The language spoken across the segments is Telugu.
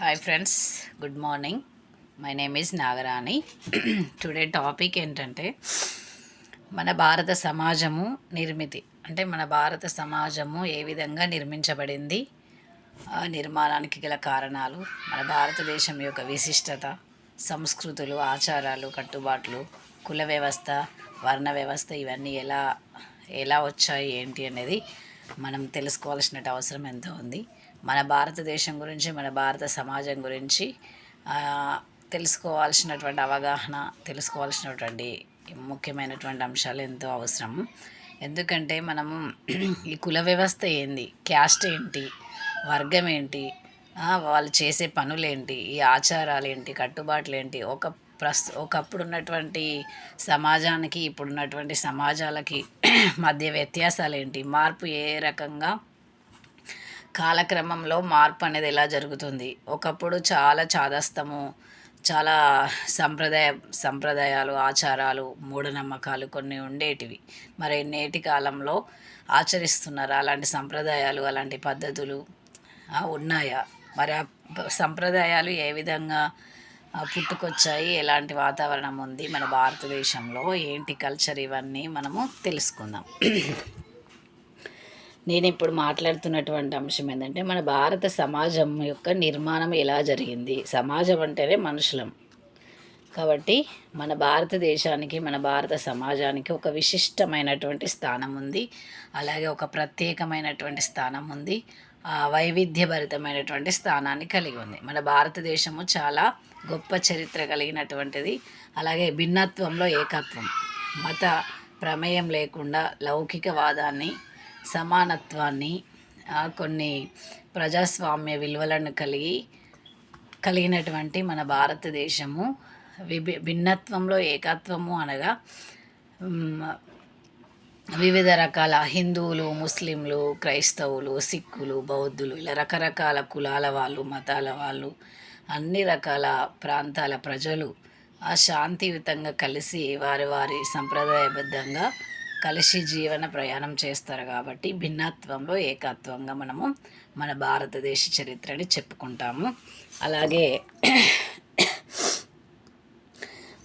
Hi friends, good morning. My name is Nagarani. Today topic ఏంటంటే మన భారత సమాజము నిర్మితి, అంటే మన భారత సమాజము ఏ విధంగా నిర్మించబడింది, నిర్మాణానికి గల కారణాలు, మన భారతదేశం యొక్క విశిష్టత, సంస్కృతులు, ఆచారాలు, కట్టుబాట్లు, కుల వ్యవస్థ, వర్ణ వ్యవస్థ, ఇవన్నీ ఎలా ఎలా వచ్చాయి ఏంటి అనేది మనం తెలుసుకోవాల్సిన అవసరం ఎంతో ఉంది. మన భారతదేశం గురించి, మన భారత సమాజం గురించి తెలుసుకోవాల్సినటువంటి అవగాహన, తెలుసుకోవాల్సినటువంటి ముఖ్యమైనటువంటి అంశాలు ఎంతో అవసరం. ఎందుకంటే మనము ఈ కుల వ్యవస్థ ఏంది, క్యాస్ట్ ఏంటి, వర్గం ఏంటి, వాళ్ళు చేసే పనులేంటి, ఈ ఆచారాలు ఏంటి, కట్టుబాట్లు ఏంటి, ఒకప్పుడు ఉన్నటువంటి సమాజానికి ఇప్పుడున్నటువంటి సమాజాలకి మధ్య వ్యత్యాసాలు ఏంటి, మార్పు ఏ రకంగా, కాలక్రమంలో మార్పు అనేది ఎలా జరుగుతుంది. ఒకప్పుడు చాలా చాదస్తము, చాలా సంప్రదాయాలు, ఆచారాలు, మూఢనమ్మకాలు కొన్ని ఉండేటివి. మరి నేటి కాలంలో ఆచరిస్తున్నారు అలాంటి సంప్రదాయాలు, అలాంటి పద్ధతులు ఉన్నాయా? మరి ఆ సంప్రదాయాలు ఏ విధంగా పుట్టుకొచ్చాయి, ఎలాంటి వాతావరణం ఉంది మన భారతదేశంలో, ఏంటి కల్చర్, ఇవన్నీ మనము తెలుసుకుందాం. నేను ఇప్పుడు మాట్లాడుతున్నటువంటి అంశం ఏంటంటే మన భారత సమాజం యొక్క నిర్మాణం ఎలా జరిగింది. సమాజం అంటేనే మనుషులం కాబట్టి మన భారతదేశానికి, మన భారత సమాజానికి ఒక విశిష్టమైనటువంటి స్థానం ఉంది. అలాగే ఒక ప్రత్యేకమైనటువంటి స్థానం ఉంది. వైవిధ్యభరితమైనటువంటి స్థానాన్ని కలిగి ఉంది. మన భారతదేశము చాలా గొప్ప చరిత్ర కలిగినటువంటిది. అలాగే భిన్నత్వంలో ఏకత్వం, మత ప్రమేయం లేకుండా లౌకికవాదాన్ని, సమానత్వాన్ని, కొన్ని ప్రజాస్వామ్య విలువలను కలిగినటువంటి మన భారతదేశము భిన్నత్వంలో ఏకత్వము అనగా వివిధ రకాల హిందువులు, ముస్లింలు, క్రైస్తవులు, సిక్కులు, బౌద్ధులు, ఇలా రకరకాల కులాల వాళ్ళు, మతాల వాళ్ళు, అన్ని రకాల ప్రాంతాల ప్రజలు శాంతియుతంగా కలిసి వారి వారి సంప్రదాయబద్ధంగా కలిసి జీవన ప్రయాణం చేస్తారు. కాబట్టి భిన్నత్వంలో ఏకత్వంగా మనము మన భారతదేశ చరిత్రని చెప్పుకుంటాము. అలాగే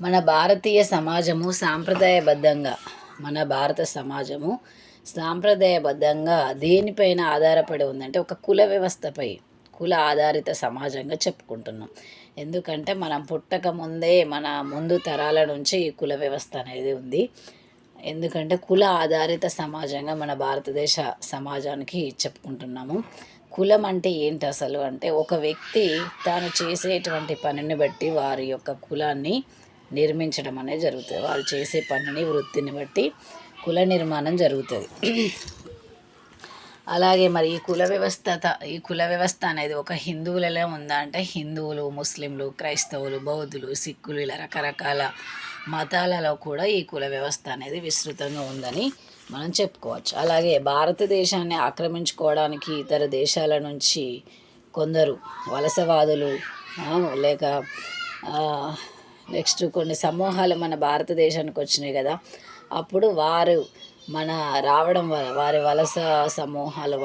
మన భారతీయ సమాజము మన భారత సమాజము సాంప్రదాయబద్ధంగా దేనిపైన ఆధారపడి ఉందంటే ఒక కుల వ్యవస్థపై, కుల ఆధారిత సమాజంగా చెప్పుకుంటున్నాం. ఎందుకంటే మనం పుట్టక ముందే మన ముందు తరాల నుంచి ఈ కుల వ్యవస్థ అనేది ఉంది. ఎందుకంటే కుల ఆధారిత సమాజంగా మన భారతదేశ సమాజానికి చెప్పుకుంటున్నాము. కులం అంటే ఏంటి అసలు అంటే, ఒక వ్యక్తి తాను చేసేటువంటి పనిని బట్టి వారి యొక్క కులాన్ని నిర్మించడం అనేది జరుగుతుంది. వారు చేసే పనిని, వృత్తిని బట్టి కుల నిర్మాణం జరుగుతుంది. అలాగే మరి ఈ కుల వ్యవస్థ అనేది ఒక హిందువులలో ఉందా అంటే, హిందువులు, ముస్లింలు, క్రైస్తవులు, బౌద్ధులు, సిక్కులు, ఇలా రకరకాల మతాలలో కూడా ఈ కుల వ్యవస్థ అనేది విస్తృతంగా ఉందని మనం చెప్పుకోవచ్చు. అలాగే భారతదేశాన్ని ఆక్రమించుకోవడానికి ఇతర దేశాల నుంచి కొందరు వలసవాదులు, లేక నెక్స్ట్ కొన్ని సమూహాలు మన భారతదేశానికి వచ్చినాయి కదా, అప్పుడు వారు రావడం వల్ల, వారి వలస సమూహాలు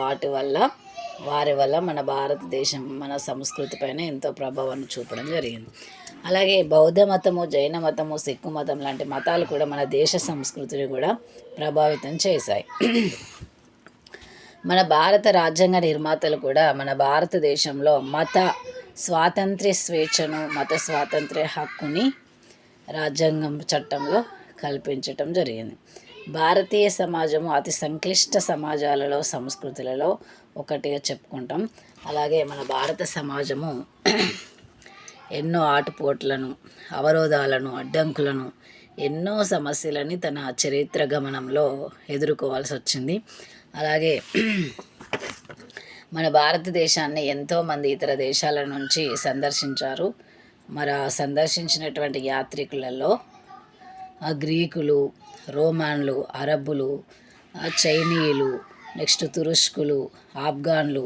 వారి వల్ల మన భారతదేశం, మన సంస్కృతి పైన ఎంతో ప్రభావాన్ని చూపడం జరిగింది. అలాగే బౌద్ధ మతము, జైన మతము, సిక్కు మతం లాంటి మతాలు కూడా మన దేశ సంస్కృతిని కూడా ప్రభావితం చేశాయి. మన భారత రాజ్యాంగ నిర్మాతలు కూడా మన భారతదేశంలో మత స్వాతంత్ర్య స్వేచ్ఛను, మత స్వాతంత్ర్య హక్కుని రాజ్యాంగం చట్టంలో కల్పించటం జరిగింది. భారతీయ సమాజము అతి సంక్లిష్ట సమాజాలలో, సంస్కృతులలో ఒకటిగా చెప్పుకుంటాం. అలాగే మన భారత సమాజము ఎన్నో ఆటుపోట్లను, అవరోధాలను, అడ్డంకులను, ఎన్నో సమస్యలని తన చరిత్ర గమనంలో ఎదుర్కోవాల్సి వచ్చింది. అలాగే మన భారతదేశాన్ని ఎంతోమంది ఇతర దేశాల నుంచి సందర్శించారు. మరి సందర్శించినటువంటి యాత్రికులలో గ్రీకులు, రోమాన్లు, అరబ్బులు, చైనీయులు, నెక్స్ట్ తురుష్కులు, ఆఫ్ఘన్లు,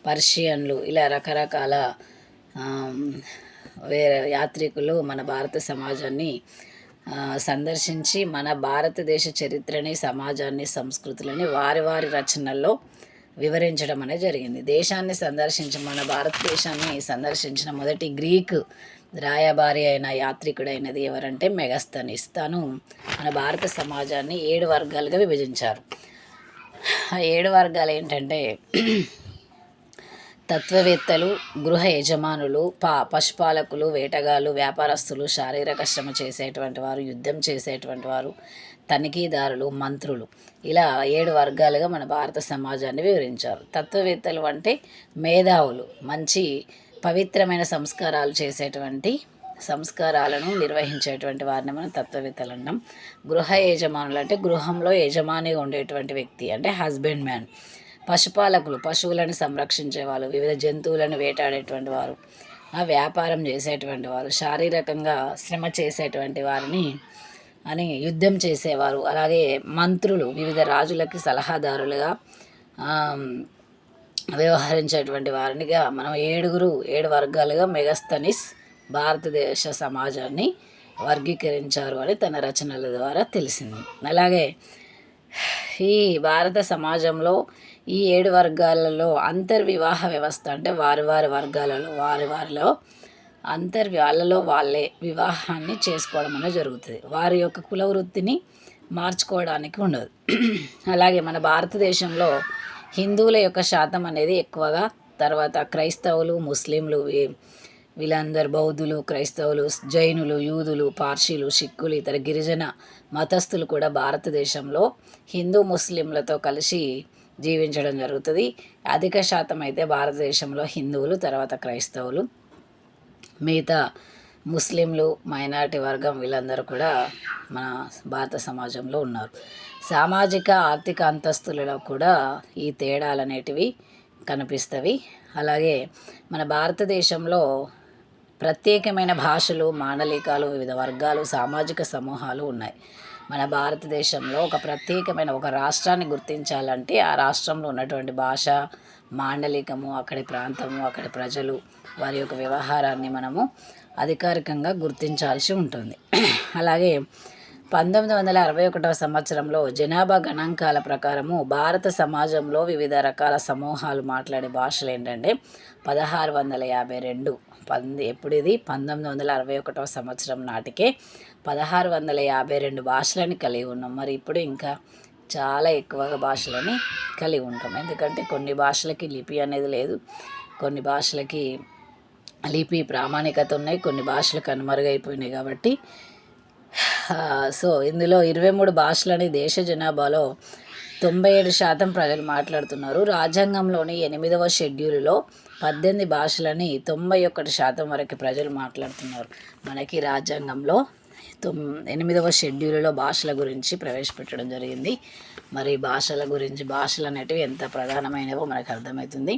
పర్షియన్లు, ఇలా రకరకాల వేరే యాత్రికులు మన భారత సమాజాన్ని సందర్శించి మన భారతదేశ చరిత్రని, సమాజాన్ని, సంస్కృతులని వారి వారి రచనల్లో వివరించడం అనేది జరిగింది. దేశాన్ని మన భారతదేశాన్ని సందర్శించిన మొదటి గ్రీక్ రాయబారి అయిన యాత్రికుడైనది ఎవరంటే మెగస్తనీస్. తను మన భారత సమాజాన్ని 7 వర్గాలుగా విభజించారు. ఆ 7 వర్గాలు ఏంటంటే తత్వవేత్తలు, గృహ యజమానులు, పశుపాలకులు, వేటగాళ్ళు, వ్యాపారస్తులు, శారీరక శ్రమ చేసేటువంటి వారు, యుద్ధం చేసేటువంటి వారు, తనిఖీదారులు, మంత్రులు, ఇలా 7 వర్గాలుగా మన భారత సమాజాన్ని వివరించారు. తత్వవేత్తలు అంటే మేధావులు, మంచి పవిత్రమైన సంస్కారాలను నిర్వహించేటువంటి వారిని మనం తత్వవేత్తలు అంటాం. గృహ యజమానులు అంటే గృహంలో యజమానిగా ఉండేటువంటి వ్యక్తి అంటే హస్బెండ్ మ్యాన్. పశుపాలకులు పశువులను సంరక్షించే వాళ్ళు, వివిధ జంతువులను వేటాడేటువంటి వారు, వ్యాపారం చేసేటువంటి వారు, శారీరకంగా శ్రమ చేసేటువంటి వారిని యుద్ధం చేసేవారు. అలాగే మంత్రులు వివిధ రాజులకి సలహాదారులుగా వ్యవహరించేటువంటి వారినిగా మనం 7 వర్గాలుగా మెగస్తనీస్ భారతదేశ సమాజాన్ని వర్గీకరించారు అని తన రచనల ద్వారా తెలిసింది. అలాగే ఈ భారత సమాజంలో ఈ 7 వర్గాలలో అంతర్వివాహ వ్యవస్థ అంటే వారి వర్గాలలో వాళ్ళలో వాళ్ళే వివాహాన్ని చేసుకోవడం అనేది జరుగుతుంది. వారి యొక్క కుల వృత్తిని మార్చుకోవడానికి ఉండదు. అలాగే మన భారతదేశంలో హిందువుల యొక్క శాతం అనేది ఎక్కువగా, తర్వాత క్రైస్తవులు, ముస్లింలు, వీళ్ళందరూ బౌద్ధులు, క్రైస్తవులు, జైనులు, యూదులు, పార్సీలు, సిక్కులు, ఇతర గిరిజన మతస్థులు కూడా భారతదేశంలో హిందూ ముస్లింలతో కలిసి జీవించడం జరుగుతుంది. అధిక శాతం అయితే భారతదేశంలో హిందువులు, తర్వాత క్రైస్తవులు, మిగతా ముస్లింలు, మైనారిటీ వర్గం వీళ్ళందరూ కూడా మన భారత సమాజంలో ఉన్నారు. సామాజిక ఆర్థిక అంతస్తులలో కూడా ఈ తేడాలు అనేటివి కనిపిస్తవి. అలాగే మన భారతదేశంలో ప్రత్యేకమైన భాషలు, మాండలికాలు, వివిధ వర్గాలు, సామాజిక సమూహాలు ఉన్నాయి. మన భారతదేశంలో ఒక ప్రత్యేకమైన ఒక రాష్ట్రాన్ని గుర్తించాలంటే ఆ రాష్ట్రంలో ఉన్నటువంటి భాష, మాండలికము, అక్కడి ప్రాంతము, అక్కడి ప్రజలు, వారి యొక్క వ్యవహారాన్ని మనము అధికారికంగా గుర్తించాల్సి ఉంటుంది. అలాగే 1961 సంవత్సరంలో జనాభా గణాంకాల ప్రకారము భారత సమాజంలో వివిధ రకాల సమూహాలు మాట్లాడే భాషలు ఏంటంటే 1652. ఎప్పుడు ఇది 1961 సంవత్సరం నాటికే 1652 భాషలని కలిగి ఉన్నాం. మరి ఇప్పుడు ఇంకా చాలా ఎక్కువగా భాషలని కలిగి ఉంటాం. ఎందుకంటే కొన్ని భాషలకి లిపి అనేది లేదు, కొన్ని భాషలకి లిపి ప్రామాణికత ఉన్నాయి, కొన్ని భాషలు కనుమరుగైపోయినాయి. కాబట్టి ఇందులో 23 భాషలని దేశ జనాభాలో 97% ప్రజలు మాట్లాడుతున్నారు. రాజ్యాంగంలోని 8వ షెడ్యూలులో 18 భాషలని 91% వరకు ప్రజలు మాట్లాడుతున్నారు. మనకి రాజ్యాంగంలో 8వ షెడ్యూలులో భాషల గురించి ప్రవేశపెట్టడం జరిగింది. మరి భాషలు అనేటివి ఎంత ప్రధానమైనవో మనకు అర్థమవుతుంది.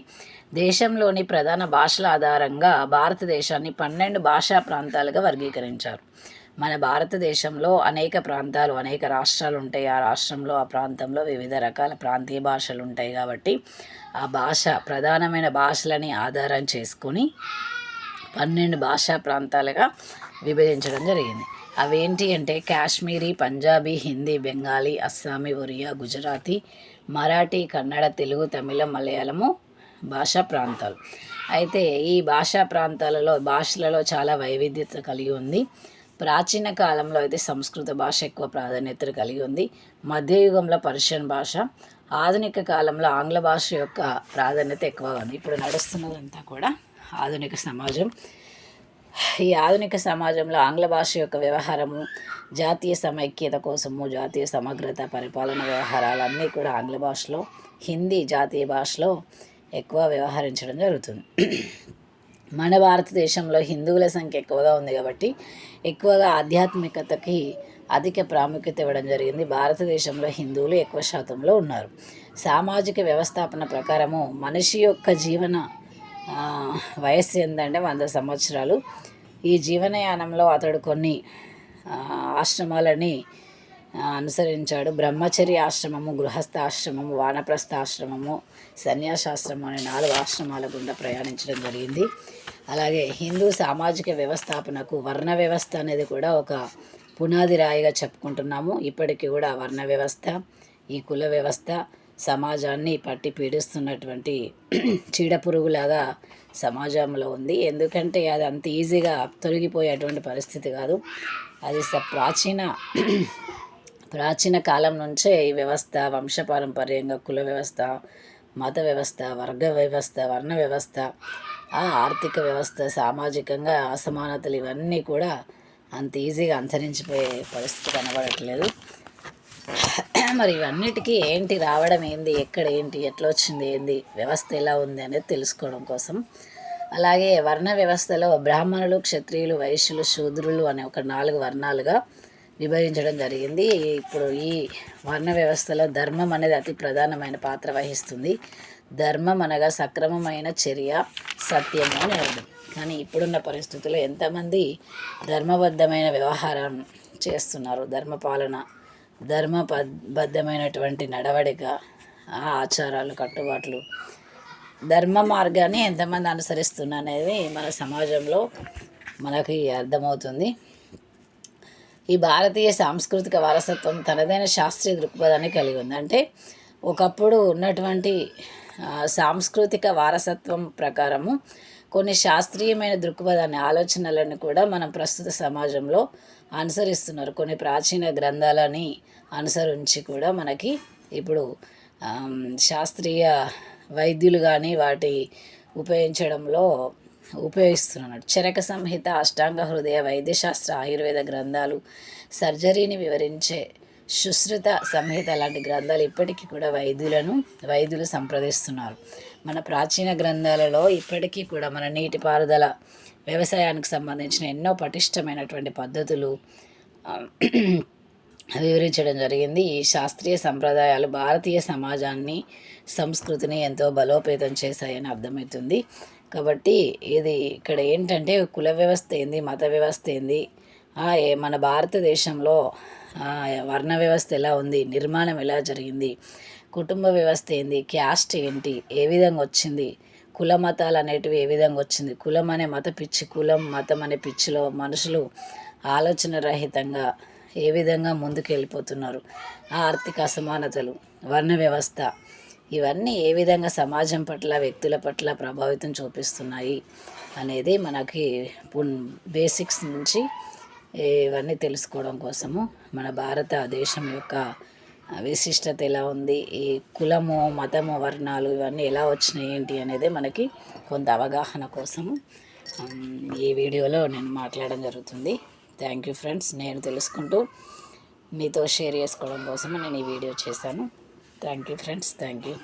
దేశంలోని ప్రధాన భాషల ఆధారంగా భారతదేశాన్ని 12 భాషా ప్రాంతాలుగా వర్గీకరించారు. మన భారతదేశంలో అనేక ప్రాంతాలు, అనేక రాష్ట్రాలు ఉంటాయి. ఆ రాష్ట్రంలో, ఆ ప్రాంతంలో వివిధ రకాల ప్రాంతీయ భాషలు ఉంటాయి. కాబట్టి ఆ ప్రధానమైన భాషలని ఆధారం చేసుకొని 12 భాషా ప్రాంతాలుగా విభజించడం జరిగింది. అవేంటి అంటే కాశ్మీరీ, పంజాబీ, హిందీ, బెంగాలీ, అస్సామీ, ఒరియా, గుజరాతీ, మరాఠీ, కన్నడ, తెలుగు, తమిళం, మలయాళము భాషా ప్రాంతాలు. అయితే ఈ భాషా ప్రాంతాలలో భాషలలో చాలా వైవిధ్యత కలిగి ఉంది. ప్రాచీన కాలంలో అయితే సంస్కృత భాష ఎక్కువ ప్రాధాన్యతను కలిగి ఉంది. మధ్యయుగంలో పర్షియన్ భాష, ఆధునిక కాలంలో ఆంగ్ల భాష యొక్క ప్రాధాన్యత ఎక్కువగా ఉంది. ఇప్పుడు నడుస్తున్నదంతా కూడా ఆధునిక సమాజం. ఈ ఆధునిక సమాజంలో ఆంగ్ల భాష యొక్క వ్యవహారము, జాతీయ సమైక్యత కోసము, జాతీయ సమగ్రత, పరిపాలన వ్యవహారాలన్నీ కూడా ఆంగ్ల భాషలో, హిందీ జాతీయ భాషలో ఎక్కువ వ్యవహరించడం జరుగుతుంది. మన భారతదేశంలో హిందువుల సంఖ్య ఎక్కువగా ఉంది కాబట్టి ఎక్కువగా ఆధ్యాత్మికతకి అధిక ప్రాముఖ్యత ఇవ్వడం జరిగింది. భారతదేశంలో హిందువులు ఎక్కువ శాతంలో ఉన్నారు. సామాజిక వ్యవస్థాపన ప్రకారము మనిషి యొక్క జీవన వయస్సు ఏంటంటే 100 సంవత్సరాలు. ఈ జీవనయానంలో అతడు కొన్ని ఆశ్రమాలని అనుసరించాడు. బ్రహ్మచర్య ఆశ్రమము, గృహస్థ ఆశ్రమము, వానప్రస్థ ఆశ్రమము, సన్యాసాశ్రమం అనే 4 ఆశ్రమాల గుండా ప్రయాణించడం జరిగింది. అలాగే హిందూ సామాజిక వ్యవస్థాపనకు వర్ణ వ్యవస్థ అనేది కూడా ఒక పునాది రాయిగా చెప్పుకుంటున్నాము. ఇప్పటికీ కూడా వర్ణ వ్యవస్థ, ఈ కుల వ్యవస్థ, సమాజాన్ని పట్టి పీడిస్తున్నటువంటి చీడపురుగులాగా సమాజంలో ఉంది. ఎందుకంటే అది అంత ఈజీగా తొలగిపోయేటువంటి పరిస్థితి కాదు. అది ప్రాచీన కాలం నుంచే ఈ వ్యవస్థ వంశపారంపర్యంగా కుల వ్యవస్థ, మత వ్యవస్థ, వర్గ వ్యవస్థ, వర్ణ వ్యవస్థ, ఆర్థిక వ్యవస్థ, సామాజికంగా అసమానతలు ఇవన్నీ కూడా అంత ఈజీగా అంతరించిపోయే పరిస్థితి కనబడట్లేదు. మరి ఇవన్నిటికీ ఏంటి రావడం ఏంది, ఎక్కడ ఏంటి, ఎట్లా వచ్చింది, ఏంది వ్యవస్థ ఎలా ఉంది అనేది తెలుసుకోవడం కోసం. అలాగే వర్ణ వ్యవస్థలో బ్రాహ్మణులు, క్షత్రియులు, వైశ్యులు, శూద్రులు అనే ఒక 4 వర్ణాలుగా విభజించడం జరిగింది. ఇప్పుడు ఈ వర్ణ వ్యవస్థలో ధర్మం అనేది అతి ప్రధానమైన పాత్ర వహిస్తుంది. ధర్మం అనగా సక్రమమైన చర్య, సత్యము అని అర్థం. కానీ ఇప్పుడున్న పరిస్థితుల్లో ఎంతమంది ధర్మబద్ధమైన వ్యవహారం చేస్తున్నారు, ధర్మపాలన, ధర్మబద్ధమైనటువంటి నడవడిక, ఆచారాలు, కట్టుబాట్లు, ధర్మ మార్గాన్ని ఎంతమంది అనుసరిస్తున్నారు అనేది మన సమాజంలో మనకి అర్థమవుతుంది. ఈ భారతీయ సాంస్కృతిక వారసత్వం తనదైన శాస్త్రీయ దృక్పథాన్ని కలిగి ఉంది. అంటే ఒకప్పుడు ఉన్నటువంటి సాంస్కృతిక వారసత్వం ప్రకారము కొన్ని శాస్త్రీయమైన దృక్పథాన్ని, ఆలోచనలను కూడా మనం ప్రస్తుత సమాజంలో అనుసరిస్తున్నారు. కొన్ని ప్రాచీన గ్రంథాలని అనుసరించి కూడా మనకి ఇప్పుడు శాస్త్రీయ వైద్యులు కానీ వాటి ఉపయోగించడంలో ఉపయోగిస్తున్నారు. చరక సంహిత, అష్టాంగ హృదయ, వైద్యశాస్త్ర, ఆయుర్వేద గ్రంథాలు, సర్జరీని వివరించే సుశ్రుత సంహిత లాంటి గ్రంథాలు ఇప్పటికీ కూడా వైద్యులు సంప్రదిస్తున్నారు. మన ప్రాచీన గ్రంథాలలో ఇప్పటికీ కూడా మన నీటిపారుదల, వ్యవసాయానికి సంబంధించిన ఎన్నో పటిష్టమైనటువంటి పద్ధతులు వివరించడం జరిగింది. ఈ శాస్త్రీయ సంప్రదాయాలు భారతీయ సమాజాన్ని, సంస్కృతిని ఎంతో బలోపేతం చేశాయని అర్థమవుతుంది. కాబట్టి ఇది ఇక్కడ ఏంటంటే కుల వ్యవస్థ ఏంది, మత వ్యవస్థ ఏంది, మన భారతదేశంలో వర్ణ వ్యవస్థ ఎలా ఉంది, నిర్మాణం ఎలా జరిగింది, కుటుంబ వ్యవస్థ ఏంది, క్యాస్ట్ ఏంటి, ఏ విధంగా వచ్చింది, కుల మతాలు అనేటివి ఏ విధంగా వచ్చింది, కులం అనే మత పిచ్చి, కులం మతం అనే పిచ్చిలో మనుషులు ఆలోచన రహితంగా ఏ విధంగా ముందుకు వెళ్ళిపోతున్నారు, ఆర్థిక అసమానతలు, వర్ణ వ్యవస్థ, ఇవన్నీ ఏ విధంగా సమాజం పట్ల, వ్యక్తుల పట్ల ప్రభావితం చూపిస్తున్నాయి అనేది మనకి బేసిక్స్ నుంచి ఇవన్నీ తెలుసుకోవడం కోసము మన భారతదేశం యొక్క విశిష్టత ఎలా ఉంది, ఈ కులము, మతము, వర్ణాలు ఇవన్నీ ఎలా వచ్చినాయి ఏంటి అనేది మనకి కొంత అవగాహన కోసము ఈ వీడియోలో నేను మాట్లాడడం జరుగుతుంది. Thank you friends. నేను తెలుసుకుంటూ మీతో షేర్ చేసుకోవడం కోసం నేను ఈ వీడియో చేశాను. Thank you friends. Thank you.